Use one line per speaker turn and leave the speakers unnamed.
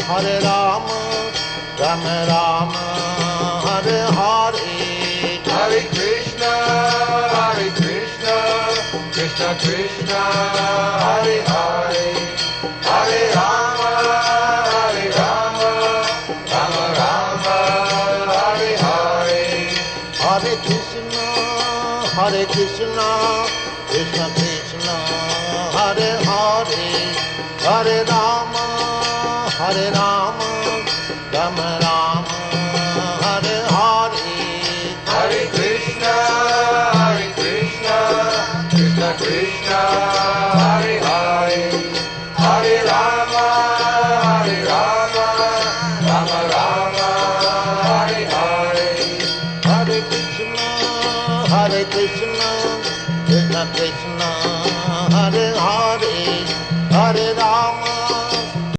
Hare Rama, Rama Rama, Hare Hare.
Hare Krishna, Krishna Krishna, Hare Hare, Hare Rama, Rama Rama, Hare Hare.
Hare Krishna, Krishna Krishna, Hare Hare, Hare Rama, Rama